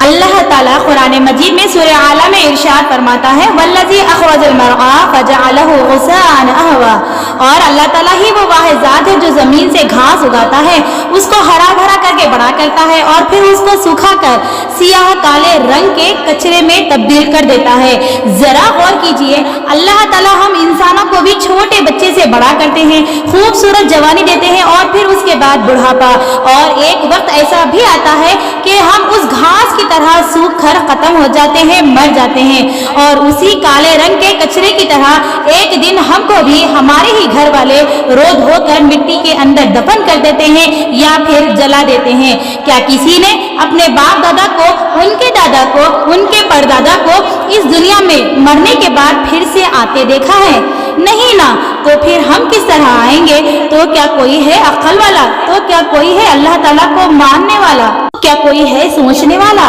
اللہ تعالیٰ قرآن مجید میں سورہ اعلیٰ میں ارشاد فرماتا ہے والذی اخرج المرعى فجعلہ غثاء احوا، اور اللہ تعالیٰ ہی وہ واحد ذات ہے جو زمین سے گھاس اگاتا ہے، اس کو ہرا بھرا کر کے بڑا کرتا ہے اور پھر اس کو سکھا کر سیاہ کالے رنگ کے کچرے میں تبدیل کر دیتا ہے۔ ذرا غور کیجئے، اللہ تعالیٰ ہم انسانوں کو بھی چھوٹے بچے سے بڑا کرتے ہیں، خوبصورت جوانی دیتے ہیں اور پھر اس کے بعد بڑھاپا، اور ایک وقت ایسا بھی آتا ہے کہ ہم اس گھاس کی طرح سوکھ کر ختم ہو جاتے ہیں، مر جاتے ہیں، اور اسی کالے رنگ کے کچرے کی طرح ایک دن ہم کو بھی ہمارے ہی گھر والے رو دھو کر مٹی کے اندر دفن کر دیتے ہیں یا پھر جلا دیتے ہیں۔ کیا کسی نے اپنے باپ دادا کو، ان کے دادا کو، ان کے پردادا کو اس دنیا میں مرنے کے بعد پھر سے آتے دیکھا ہے؟ نہیں نا، تو پھر ہم کس طرح آئیں گے؟ تو کیا کوئی ہے عقل والا؟ تو کیا کوئی ہے اللہ تعالیٰ کو ماننے والا؟ کیا کوئی ہے سوچنے والا؟